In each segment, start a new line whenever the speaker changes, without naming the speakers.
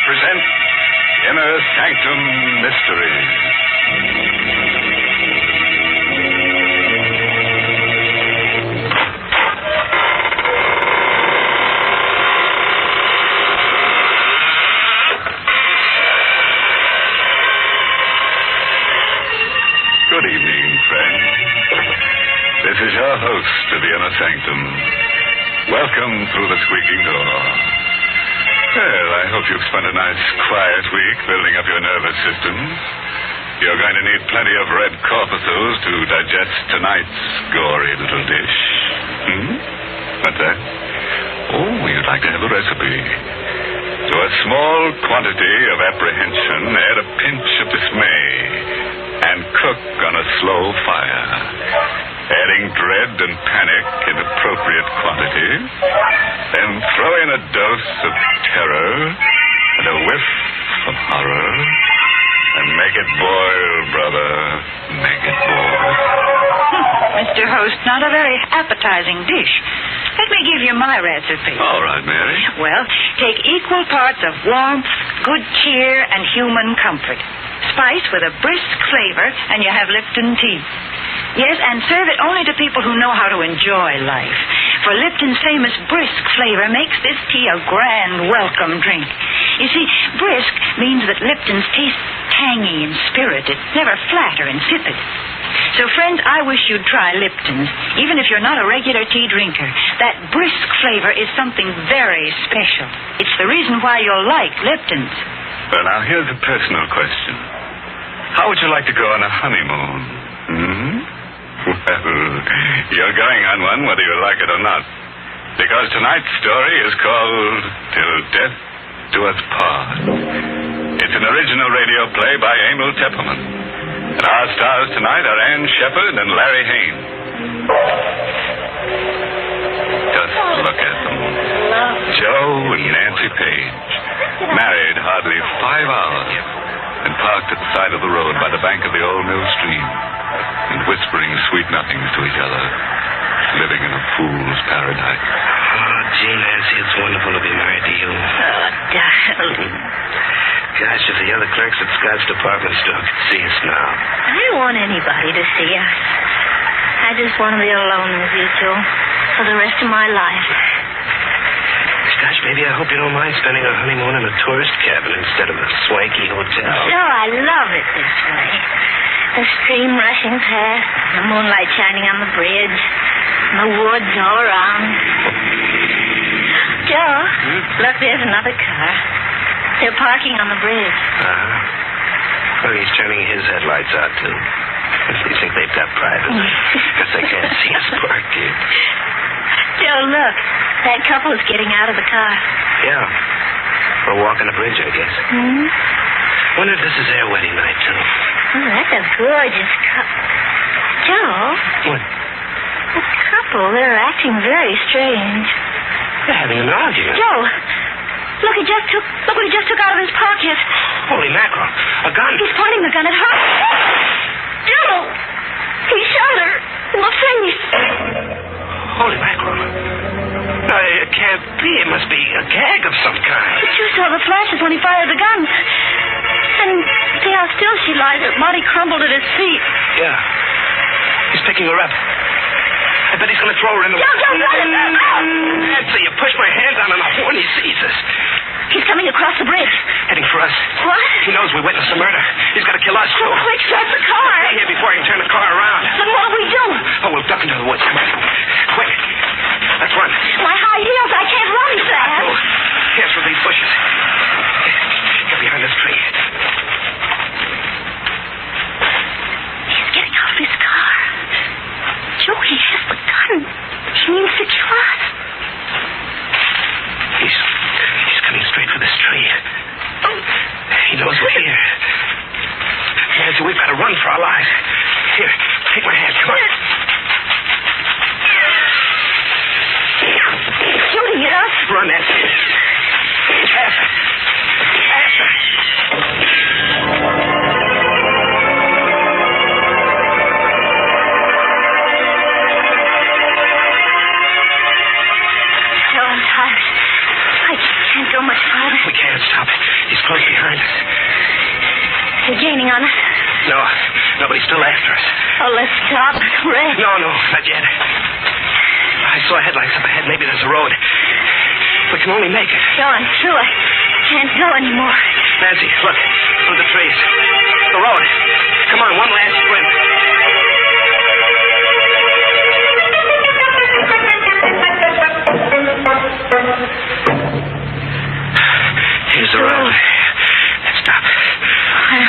present Inner Sanctum Mysteries. Good evening, friends. This is your host of the Inner Sanctum. Welcome through the squeaking door. Well, I hope you've spent a nice, quiet week building up your nervous system. You're going to need plenty of red corpuscles to digest tonight's gory little dish. What's that? Oh, you'd like to have a recipe. To a small quantity of apprehension, add a pinch of dismay and cook on a slow fire, adding dread and panic in appropriate quantity. Then throw in a dose of terror and a whiff of horror, and make it boil, brother. Make it boil.
Mr. Host, not a very appetizing dish. Let me give you my recipe.
All right, Mary.
Well, take equal parts of warmth, good cheer, and human comfort. Spice with a brisk flavor, and you have Lipton tea. Yes, and serve it only to people who know how to enjoy life. For Lipton's famous brisk flavor makes this tea a grand welcome drink. You see, brisk means that Lipton's tastes tangy and spirited, never flat or insipid. So, friends, I wish you'd try Lipton's, even if you're not a regular tea drinker. That brisk flavor is something very special. It's the reason why you'll like Lipton's.
Well, now, here's a personal question. How would you like to go on a honeymoon? Well, you're going on one whether you like it or not. Because tonight's story is called Till Death Do Us Part. It's an original radio play by Emil Tepperman. And our stars tonight are Ann Shepard and Larry Haynes. Just look at them. Joe and Nancy Page, married hardly 5 hours, and parked at the side of the road by the bank of the old mill stream, and whispering sweet nothings to each other, living in a fool's paradise.
Oh, gee, Nancy, it's wonderful to be married to you.
Oh, darling.
Gosh, if the other clerks at Scott's department store could see us now.
I don't want anybody to see us. I just want to be alone with you two for the rest of my life.
Gosh, baby, I hope you don't mind spending our honeymoon in a tourist cabin instead of a swanky hotel.
Sure, I love it this way. The stream rushing past, the moonlight shining on the bridge, and the woods all around. Joe, look, there's another car. They're parking on the bridge.
Well, he's turning his headlights out, too. They think they've got privacy. Because they can't see us parked here.
Joe, look. That couple is getting out of the car.
Yeah. For a walk on the bridge, I guess. Wonder if this is their wedding night, too.
Oh, that's a gorgeous couple. Joe?
What?
The couple, they're acting very strange.
They're having an argument.
Joe! Look what he just took out of his pocket.
Holy mackerel. A gun.
He's pointing the gun at her. Joe! He shot her in the face.
Holy mackerel. No, it can't be. It must be a gag of some kind.
But you saw the flashes when he fired the gun. And see how still she lies. Her body crumbled at his feet.
Yeah. He's picking her up. I bet he's going to throw her in the...
Don't let him!
Nancy, you push my hand down on the horn, he sees us.
He's coming across the bridge.
Heading for us.
What?
He knows we witnessed the murder. He's got to kill us, too.
Oh, quick, start the car.
Stay here before he can turn the car around.
Then what'll we do?
Oh, we'll duck into the woods. Come on. Quick. Let's run.
My high heels, I can't run fast.
Oh, here's through these bushes. Get behind this tree.
He's getting out of his car. Joe, he has the gun. He means to kill us.
He's coming straight for this tree. He knows we're here. Nancy, we've got to run for our lives. Here, take my hand. Come on. still after us.
Oh, let's stop. Ray.
No, not yet. I saw headlights up ahead. Maybe there's a road. We can only make it.
Joe, I'm through. I can't go anymore.
Nancy, look. Through the trees. The road. Come on, one last sprint. Here's the road. Let's stop.
I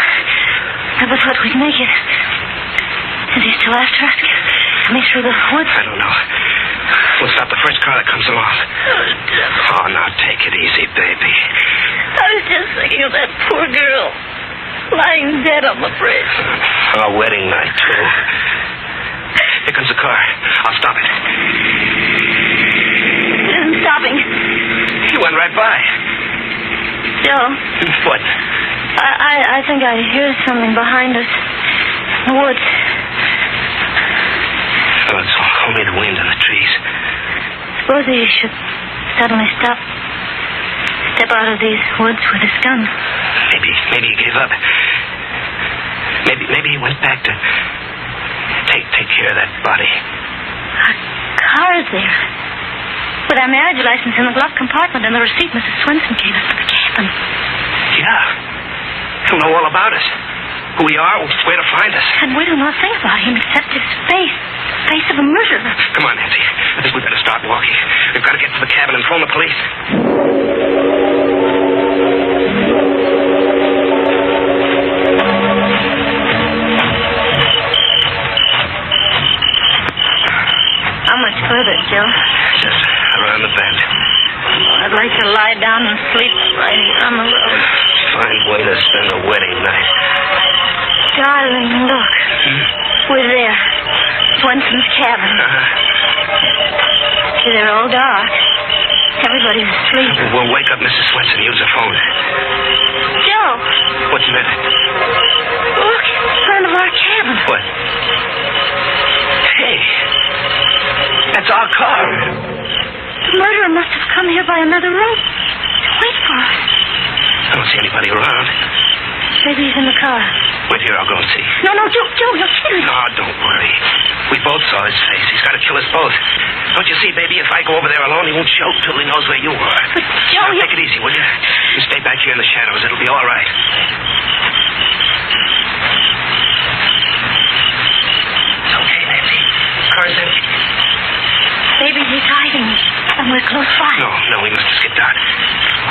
never thought we'd make it. Is he still after us? Coming through the woods?
I don't know. We'll stop the first car that comes along. Oh, now take it easy, baby.
I was just thinking of that poor girl lying dead on the bridge.
Our wedding night, too. Here comes the car. I'll stop it.
It isn't stopping.
You went right by.
Joe.
What?
I think I hear something behind us. In the woods.
Oh, it's only the wind and the trees.
Suppose he should suddenly stop. Step out of these woods with his gun.
Maybe he gave up. Maybe he went back to take care of that body.
Our car's there. With our marriage license in the glove compartment and the receipt Mrs. Swenson gave us for the cabin.
Yeah. He'll know all about us. Who we are, where to find us.
And we do not think about him except his face. The face of a murderer.
Come on, Nancy. I think we better start walking. We've got to get to the cabin and phone the police.
How much further, Joe?
Just around the bend.
I'd like to lie down and sleep right here on the road.
Fine way to spend a wedding night.
Darling, look. We're there. Swenson's cabin. See, they're all dark. Everybody's asleep.
We'll wake up Mrs. Swenson. Use her phone.
Joe.
What's the matter?
Look, in front of our cabin.
What? Hey. That's our car.
The murderer must have come here by another route to wait for us.
I don't see anybody around.
Maybe he's in the car.
Wait here, I'll go and see.
No, Joe, you're kidding.
No, don't worry. We both saw his face. He's got to kill us both. Don't you see, baby, if I go over there alone, he won't choke till he knows where you are.
But, Joe,
Now, take it easy, will you? You stay back here in the shadows. It'll be all right. It's okay, Nancy. Car's empty.
Maybe he's hiding, and we're close by.
No, we must have skipped out.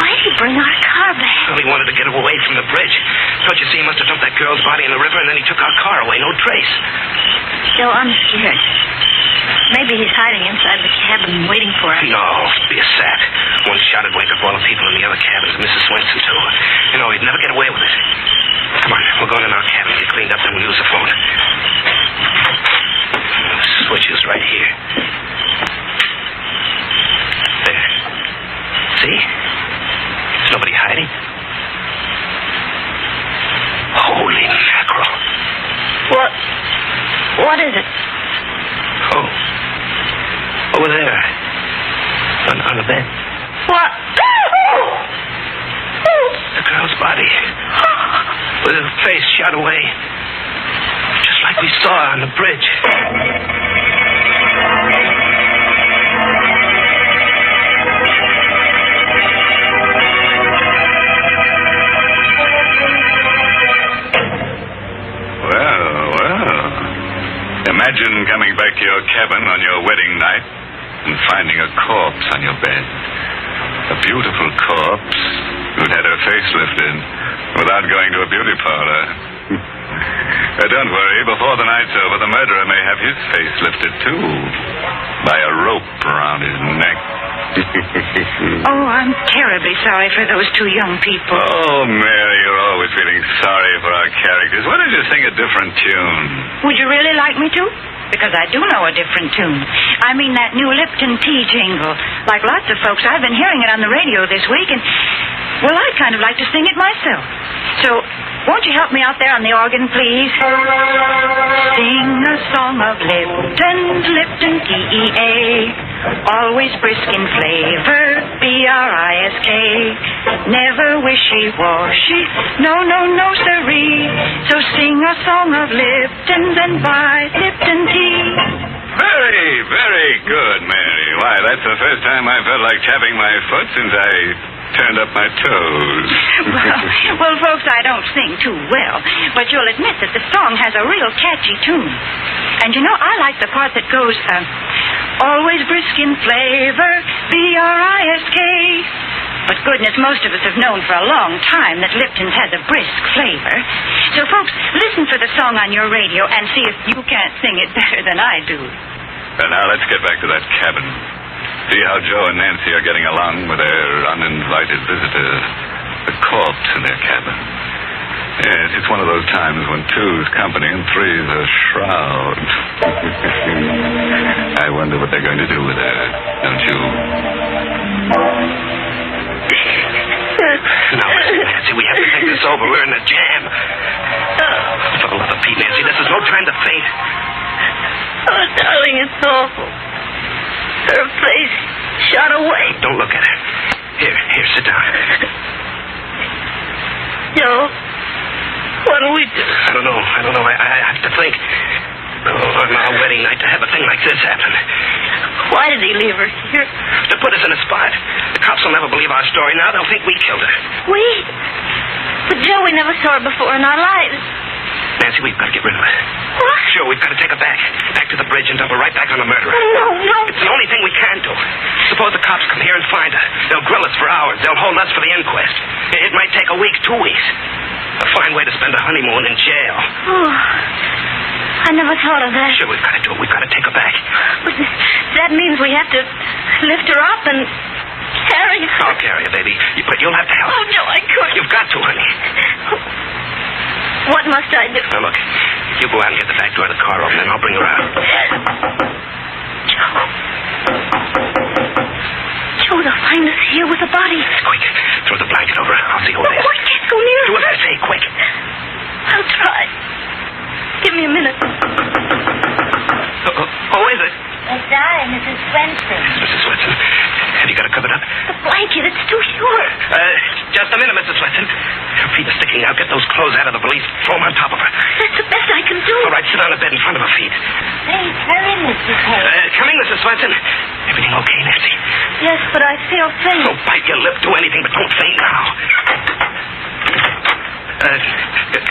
Why did he bring our car back?
Well, he wanted to get away from the bridge. Don't you see, he must have dumped that girl's body in the river, and then he took our car away. No trace.
Joe, I'm scared. Maybe he's hiding inside the cabin waiting for us.
No, be a sap. One shot would wake up all the people in the other cabins, Mrs. Swenson, too. You know, he'd never get away with it. Come on, we'll go in our cabin, get cleaned up, then we'll use the phone. The switch is right here. There. See? There's nobody hiding. Holy mackerel.
What is it?
Oh. Over there. On the bed.
What?
The girl's body. With her face shot away. Just like we saw on the bridge.
Imagine coming back to your cabin on your wedding night and finding a corpse on your bed. A beautiful corpse who'd had her face lifted without going to a beauty parlor. Don't worry, before the night's over, the murderer may have his face lifted, too, by a rope around his neck.
Oh, I'm terribly sorry for those two young people.
Oh, Mary, you're always feeling sorry for our characters. Why don't you sing a different tune?
Would you really like me to? Because I do know a different tune. I mean that new Lipton tea jingle. Like lots of folks, I've been hearing it on the radio this week, and, well, I'd kind of like to sing it myself. So, won't you help me out there on the organ, please? Sing a song of Lipton, Lipton, T-E-A. Always brisk in flavor, B-R-I-S-K. Never wishy-washy, no, siree. So sing a song of Lipton's and buy Lipton tea.
Very, very good, Mary. Why, that's the first time I felt like tapping my foot since I turned up my toes.
Well, folks, I don't sing too well, but you'll admit that the song has a real catchy tune. And you know, I like the part that goes, always brisk in flavor, B-R-I-S-K. But goodness, most of us have known for a long time that Lipton's has a brisk flavor. So, folks, listen for the song on your radio and see if you can't sing it better than I do.
And now let's get back to that cabin. See how Joe and Nancy are getting along with their uninvited visitor, the corpse in their cabin. Yes, it's one of those times when two's company and three's a shroud. I wonder what they're going to do with her, don't you?
Now, listen, Nancy, we have to think this over. We're in a jam. For the love of Pete, Nancy, this is no time to faint.
Oh, darling, it's awful. Her face shot away.
Don't look at her. Here, sit down.
Joe, what do we do?
I don't know. I have to think. On our wedding night to have a thing like this happen.
Why did he leave her here?
To put us in a spot. The cops will never believe our story now. They'll think we killed her.
We? But Joe, we never saw her before in our lives.
Nancy, we've got to get rid of her.
What?
Sure, we've got to take her back. Back to the bridge and dump her right back on the murderer.
No.
It's the only thing we can do. Suppose the cops come here and find her. They'll grill us for hours. They'll hold us for the inquest. It might take a week, 2 weeks. A fine way to spend a honeymoon in jail.
Oh, I never thought of that.
Sure, we've got to do it. We've got to take her back.
But that means we have to lift her up and carry her.
I'll carry her, baby. But you'll have to help.
Oh, no, I couldn't.
You've got to, honey.
What must I do?
Now, look. You go out and get the back door of the car open, and I'll bring her out.
Joe, they'll find us here with the body.
Quick. Throw the blanket over her. I'll see who it is.
Oh, I can't go near her.
Do as I say. Quick.
I'll try. Give me a minute.
Who is it?
It's I, Mrs. Swenson.
Mrs. Swenson. Have you got it covered up?
The blanket, it's too short.
Just a minute, Mrs. Swenson. Her feet are sticking out. Get those clothes out of the valise. Throw them on top of her.
That's the best I can do.
All right, sit on the bed in front of her feet.
Please, hurry, Mrs. Hayes.
Coming, Mrs. Swenson. Everything okay, Nancy?
Yes, but I feel faint.
Oh, bite your lip. Do anything, but don't faint now.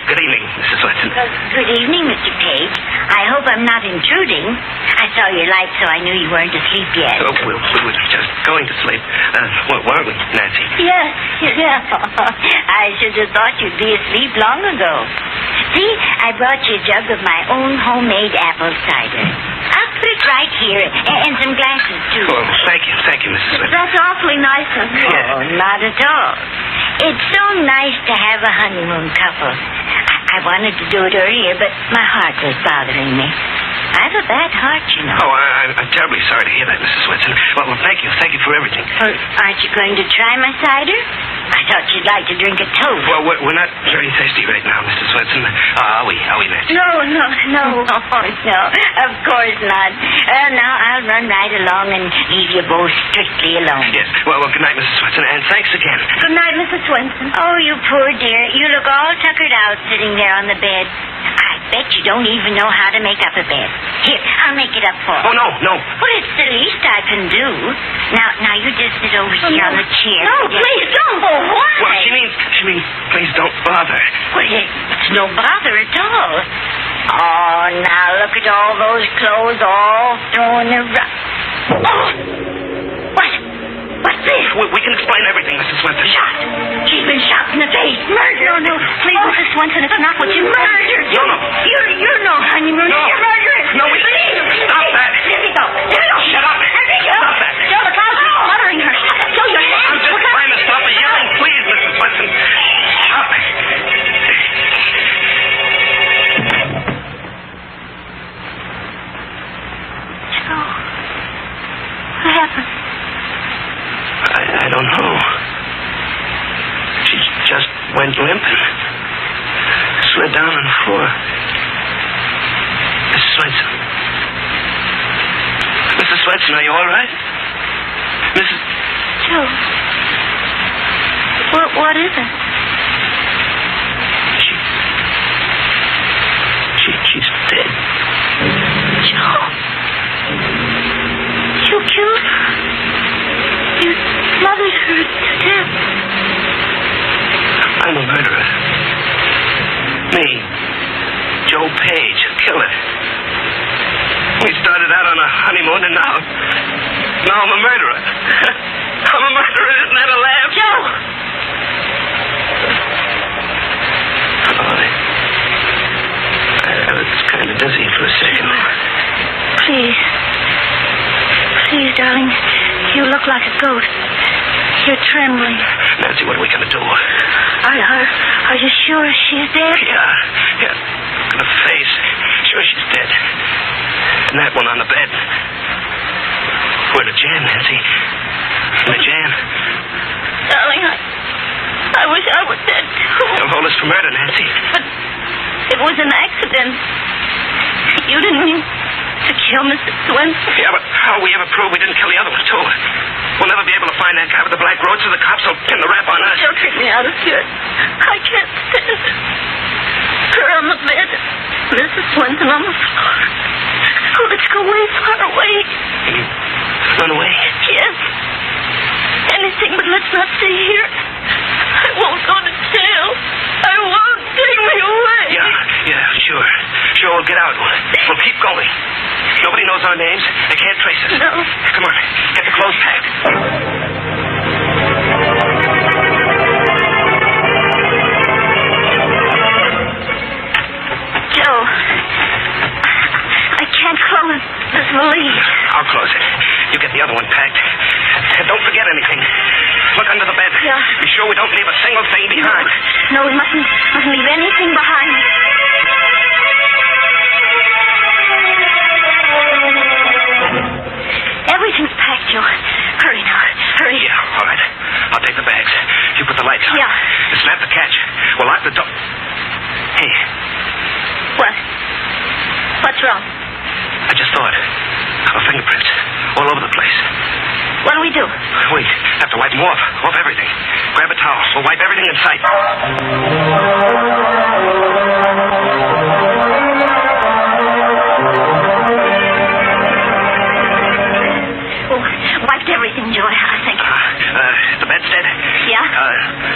Good evening, Mrs. Swenson.
Good evening, Mr. Page. I hope I'm not intruding. I saw your light, so I knew you weren't asleep yet.
Oh, we were just going to sleep. Weren't we, Nancy?
Yes. I should have thought you'd be asleep long ago. See, I brought you a jug of my own homemade apple cider. I'll put it right here, and some glasses, too.
Oh, thank you, Mrs. Swenson.
That's awfully nice of you.
Yeah.
Oh, not at all. It's so nice to have a honeymoon couple. I wanted to do it earlier, but my heart was bothering me. I have a bad heart, you know.
Oh, I'm terribly sorry to hear that, Mrs. Swenson. Well, thank you. Thank you for everything.
Aren't you going to try my cider? I thought you'd like to drink it too.
Well, we're not very thirsty right now, Mrs. Swenson. Are we, Nancy?
No. Oh, no. Of course not. Now I'll run right along and leave you both strictly alone.
Yes. Well, good night, Mrs. Swenson, and thanks again.
Good night, Mrs. Swenson. Oh, you poor dear. You look all tuckered out sitting there on the bed. I bet you don't even know how to make up a bed. Here, I'll make it up for you.
Oh, no.
Well, it's the least I can do. Now you just sit over here on the chair.
No, please don't.
Oh, why?
Well, she means, please don't bother.
Well, it's no bother at all. Oh, now look at all those clothes all thrown around. Oh! What's this?
We can explain everything, Mrs. Swenson.
Shot. She's been shot in the face. Murder. No, please, Mrs. Swenson, it's not what you murdered.
No.
You're no honeymoon.
No.
You're murdering.
No, stop that.
Let me go.
Shut up. Stop that.
Joe, look out. She's smothering her. Joe, your hands.
I'm just trying to stop the yelling. Please, Mrs. Swenson. Stop it.
Joe, what happened?
I don't know. She just went limp and slid down on the floor. Mrs. Swenson. Mrs. Swenson, are you all right? Mrs.
Joe. What is it?
She's dead.
Joe. You killed her. You smothered her to death.
I'm a murderer. Me, Joe Page, a killer. We started out on a honeymoon, and now I'm a murderer. I'm a murderer. Isn't that a laugh?
Joe!
I was kind of dizzy for a second.
Please. Please, darling. You look like a ghost. You're trembling.
Nancy, what are we going to do?
Are you sure she's dead?
Yeah. The face. Sure she's dead. And that one on the bed. We're in a jam, Nancy. In a jam.
Darling, I wish I were dead, too.
Don't hold us for murder, Nancy.
But it was an accident. You didn't mean to kill Mrs. Swenson.
Yeah, but how will we ever prove we didn't kill the other one, too? We'll never be able to find that guy with the black road, so the cops will pin the rap on us.
Don't take me out of here. I can't stand it. Her on the bed. Mrs. Swenson on the floor. Oh, let's go way far away.
Run away?
Yes. Anything, but let's not stay here. I won't go to jail. I won't. Take me away.
Yeah, sure. Sure, we'll get out. We'll keep going. Nobody knows our names. They can't trace us.
No.
Come on. Get the clothes packed.
Joe, I can't close this valise.
I'll close it. You get the other one packed. And don't forget anything. Look under the bed.
Yeah.
Be sure we don't leave a single thing behind.
No, we mustn't leave anything behind. Everything's packed, Joe. Hurry now. Hurry.
Yeah, all right. I'll take the bags. You put the lights on.
Yeah.
And snap the catch. We'll lock the door. Hey.
What? What's wrong?
I just thought. Our fingerprints. All over the place.
What do we do?
Wait. Have to wipe them off. Off everything. Grab a towel. We'll wipe everything in sight.
Wiped everything, Joe, I think.
The bedstead?
Yeah?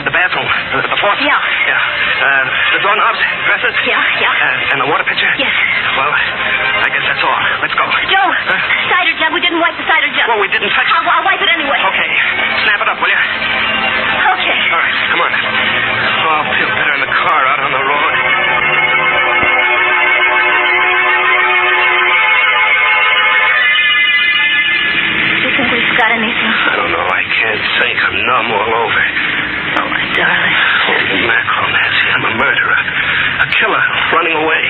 The bathroom? The faucet?
Yeah.
The doorknobs? Dressers?
Yeah.
And the water pitcher?
Yes.
Well, I guess that's all. Let's go.
Joe, cider jug. We didn't wipe the cider jug.
Well, we didn't touch it.
I'll wipe it anyway.
Okay. Snap it up, will you?
Okay.
All right, come on. Oh, I'll feel better in the car out on the road.
Do you think we've got anything?
I don't know. I can't think. I'm numb all over.
Oh, my darling.
Holy mackerel, Nancy. I'm a murderer. A killer running away.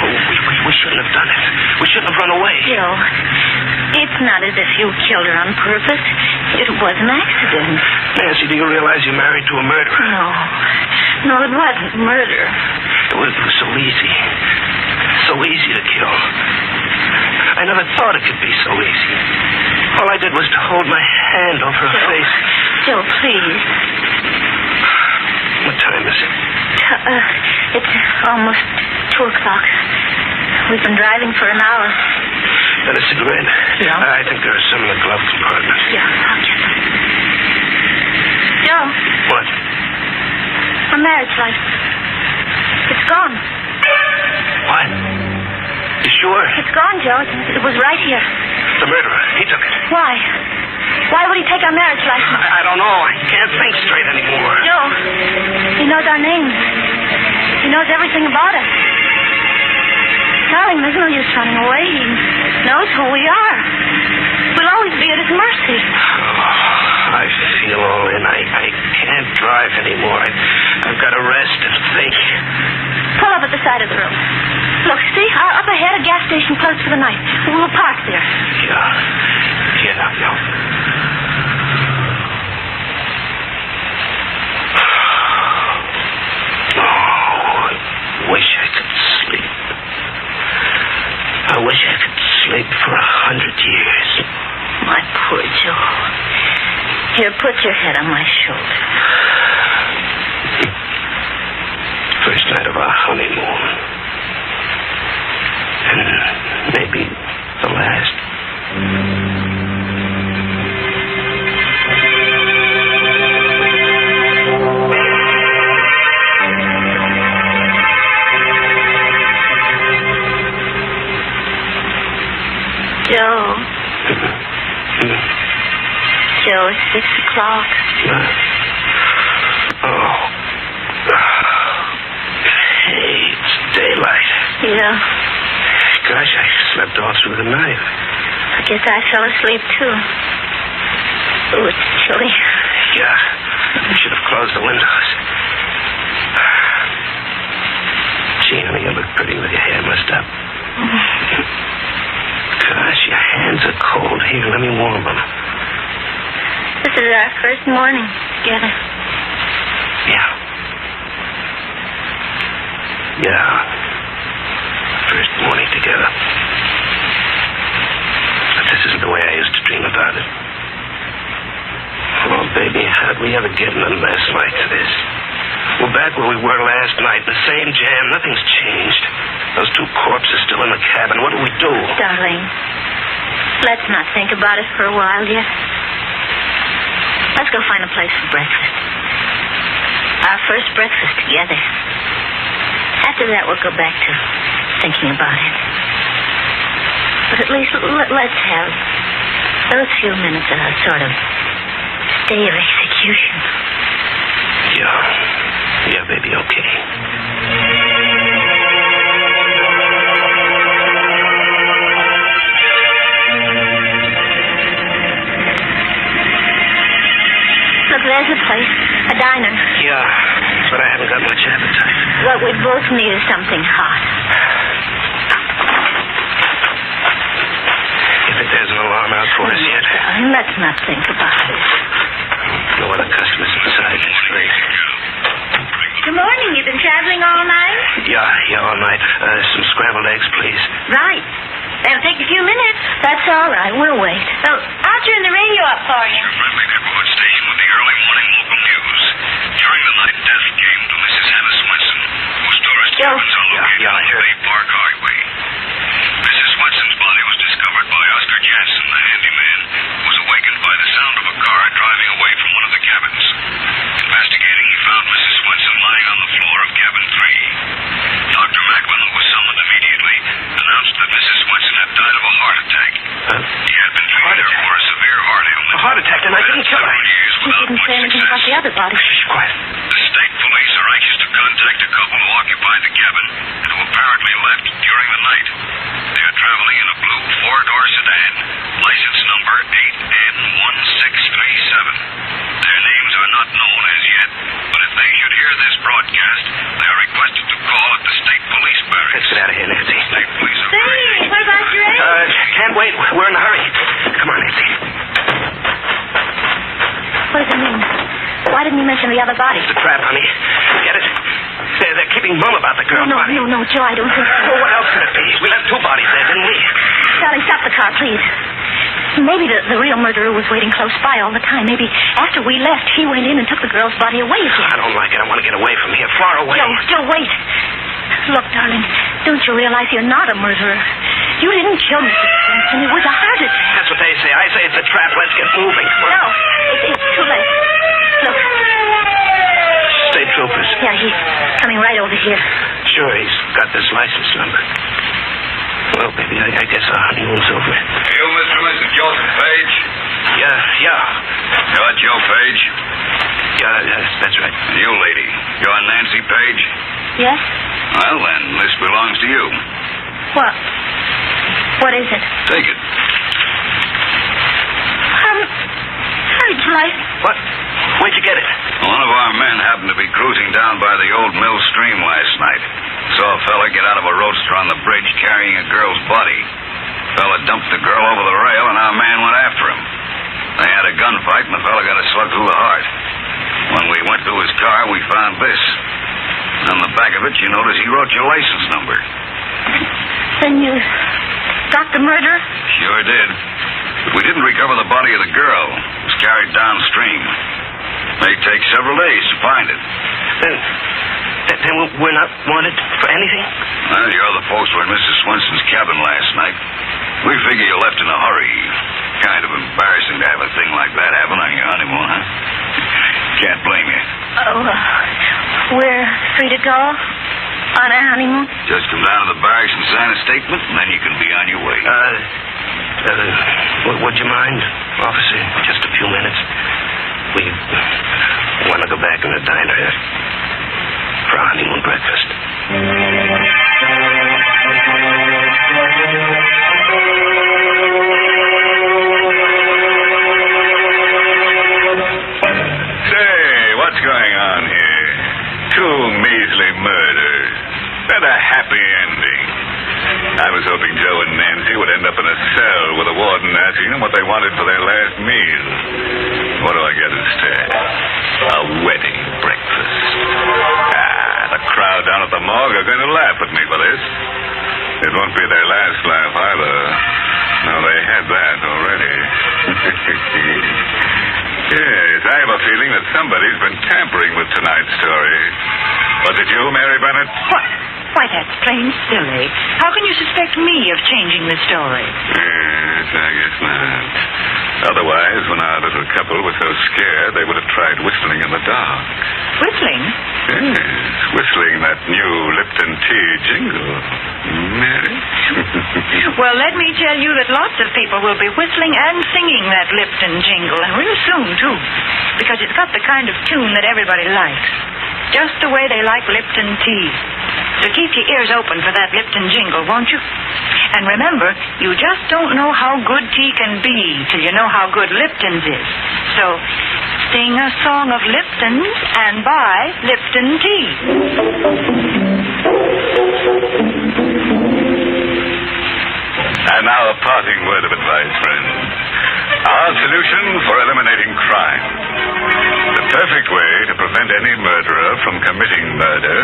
Oh, we shouldn't have done it. We shouldn't have run away.
Joe, it's not as if you killed her on purpose. It was an accident.
Nancy, do you realize you're married to a murderer?
No, it wasn't murder.
It was so easy. So easy to kill. I never thought it could be so easy. All I did was to hold my hand over her face.
Joe, please.
What time is it?
It's almost 2 o'clock. We've been driving for an hour.
And a cigarette?
Yeah.
I think there are some in the glove compartment.
Yeah, I'll get them. Joe.
What?
Our marriage license. It's gone.
What? You sure?
It's gone, Joe. It was right here.
The murderer. He took it.
Why? Why would he take our marriage license?
I don't know. I can't think straight anymore.
Joe, he knows our names. He knows everything about us. Darling, there's no use running away. He knows who we are. We'll always be at his mercy.
Oh, I feel all in. I can't drive anymore. I've got to rest and think.
Pull up at the side of the road. Look, see? Up ahead, a gas station closed for the night. We'll park there.
Yeah. I wish I could sleep. I wish I could sleep for 100 years.
poor Joe. Here, put your head on my shoulder.
First night of our honeymoon. And maybe the last.
Joe. Joe, it's 6 o'clock.
Oh. Hey, it's daylight.
Yeah.
Gosh, I slept all through the night.
I guess I fell asleep, too. Oh, it's chilly.
Yeah. We should have closed the windows. Gee, honey, you look pretty with your hair mussed up. Gosh, your hands are cold. Here, let me warm them.
This is our first morning together.
Yeah. Yeah. First morning together. But this isn't the way I used to dream about it. Oh, baby, how'd we ever get in a mess like this? We're back where we were last night. The same jam. Nothing's changed. Those two corpses still in the cabin. What do we do?
Darling, let's not think about it for a while yet. Let's go find a place for breakfast. Our first breakfast together. After that, we'll go back to thinking about it. But at least let's have those few minutes of a sort of day of execution.
Yeah, baby, okay.
Look, there's a place. A diner.
Yeah, but I haven't got much appetite.
What we both need is something hot.
You think there's an alarm out for us yet?
Darling, let's not think about it.
No other customers inside. That's great.
Good morning. You've been traveling all night?
Yeah, all night. Some scrambled eggs, please.
Right. That'll take a few minutes. That's all right. We'll wait. Well, I'll turn the radio up for you.
Your friendly neighborhood station with the early morning local news. During the night, death came to Mrs. Hannah Swenson, whose tourist
Joe.
cabins are located
Yeah, I
on the
heard.
Bay Park Highway. Mrs. Swenson's body was discovered by Oscar Jansen, the handyman, who was awakened by the sound of a car driving away from one of the cabins. Investigating, he found Mrs. Swenson lying on the floor of cabin 3. Dr. Macklin, who was summoned immediately, announced that Mrs. Swenson had died of a heart attack. He had been treated her for a severe heart ailment.
A heart attack, and I didn't kill her.
Several years
He
without
didn't
much
say anything about the
success.
other body.
Shh, quiet.
The state police are anxious to contact a couple who occupied the cabin and who apparently left during the night. They are traveling in a blue four-door sedan, license number 8N1637. Their names are not known as yet, but if they should hear this broadcast, they are requested to call at the state police barracks.
Let's get out of here, Nancy.
State police are
Say, what about your egg?
Can't wait. We're in a hurry. Come on, Nancy.
What does it mean? Why didn't you mention the other body?
It's a trap, honey. Get it? They're keeping mum about the girl's body.
No, Joe, I don't think so.
Well, what else could it be? We left two bodies there, didn't we?
Darling, stop the car, please. Maybe the real murderer was waiting close by all the time. Maybe after we left, he went in and took the girl's body away again.
I don't like it. I want to get away from here, far away.
Joe, wait. Look, darling, don't you realize you're not a murderer? You didn't kill Mrs. Swenson. It was a heart attack.
That's what they say. I say it's a trap. Let's get moving.
No, it's too late. Look.
State troopers.
Yeah, he's coming right over here.
Sure, he's got this license number. Well, baby, I guess our honeymoon's over.
You, Mr. and Mrs. Joseph Page?
Yeah.
You're Joe Page?
Yeah, that's right.
And you, lady, you're Nancy Page?
Yes?
Well, then, this belongs to you.
What? What is it?
Take it.
It's light.
What? Where'd you get it?
One of our men happened to be cruising down by the old mill stream last night. Saw a fella get out of a roadster on the bridge carrying a girl's body. Fella dumped the girl over the rail, and our man went after him. They had a gunfight, and the fella got a slug through the heart. When we went to his car, we found this. On the back of it, you notice he wrote your license number.
Then you got the murderer?
Sure did.
If we didn't recover the body of the girl, it was carried downstream. May take several days to find it.
Then we're not wanted for anything?
Well, your other folks were in Mrs. Swinson's cabin last night. We figure you left in a hurry. Kind of embarrassing to have a thing like that happen on your honeymoon, huh? Can't blame you.
Oh, we're free to go on our honeymoon?
Just come down to the barracks and sign a statement, and then you can be on your way.
Would you mind, officer, just a few minutes? We want to go back in the diner for our honeymoon breakfast.
Say, what's going on here? 2 measly murders. And a happy ending. I was hoping Joe and Nancy would end up in a cell with a warden asking them what they wanted for their last meal. What do I get instead? A wedding breakfast. The crowd down at the morgue are going to laugh at me for this. It won't be their last laugh either. No, they had that already. Yes, I have a feeling that somebody's been tampering with tonight's story. Was it you, Mary Bennett?
What? Why, that's plain silly. How can you suspect me of changing the story?
Yes, I guess not. Otherwise, when our little couple was so scared, they would have tried whistling in the dark.
Whistling?
Yes, whistling that new Lipton tea jingle. Mary?
Well, let me tell you that lots of people will be whistling and singing that Lipton jingle, and real soon, too, because it's got the kind of tune that everybody likes. Just the way they like Lipton tea. So keep your ears open for that Lipton jingle, won't you? And remember, you just don't know how good tea can be till you know how good Lipton's is. So sing a song of Lipton's and buy Lipton tea.
And now a parting word of advice, friends. Our solution for eliminating crime. The perfect way to prevent any murderer from committing murder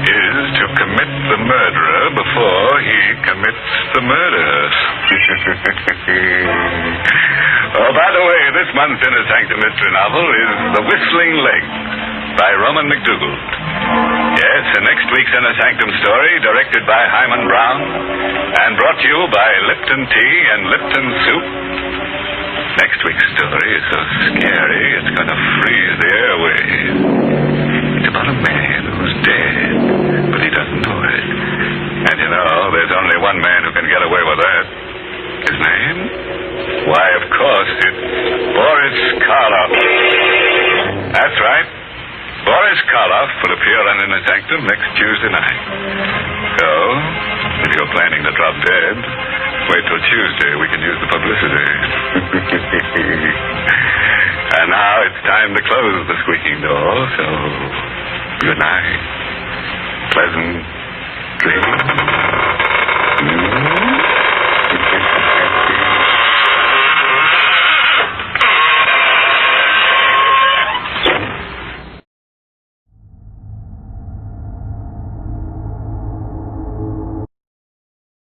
is to commit the murderer before he commits the murder. Oh, by the way, this month's Inner Sanctum mystery novel is The Whistling Leg by Roman McDougald. Yes, and next week's Inner Sanctum story, directed by Hyman Brown and brought to you by Lipton Tea and Lipton Soup. Next week's story is so scary it's going to freeze the airwaves. It's about a man who's dead, but he doesn't know it. And you know, there's only one man who can get away with that. His name? Why, of course, it's Boris Karloff. That's right. Boris Karloff will appear on Inner Sanctum next Tuesday night. So, if you're planning to drop dead, wait till Tuesday. We can use the publicity. And now it's time to close the squeaking door, so good night. Pleasant dreams.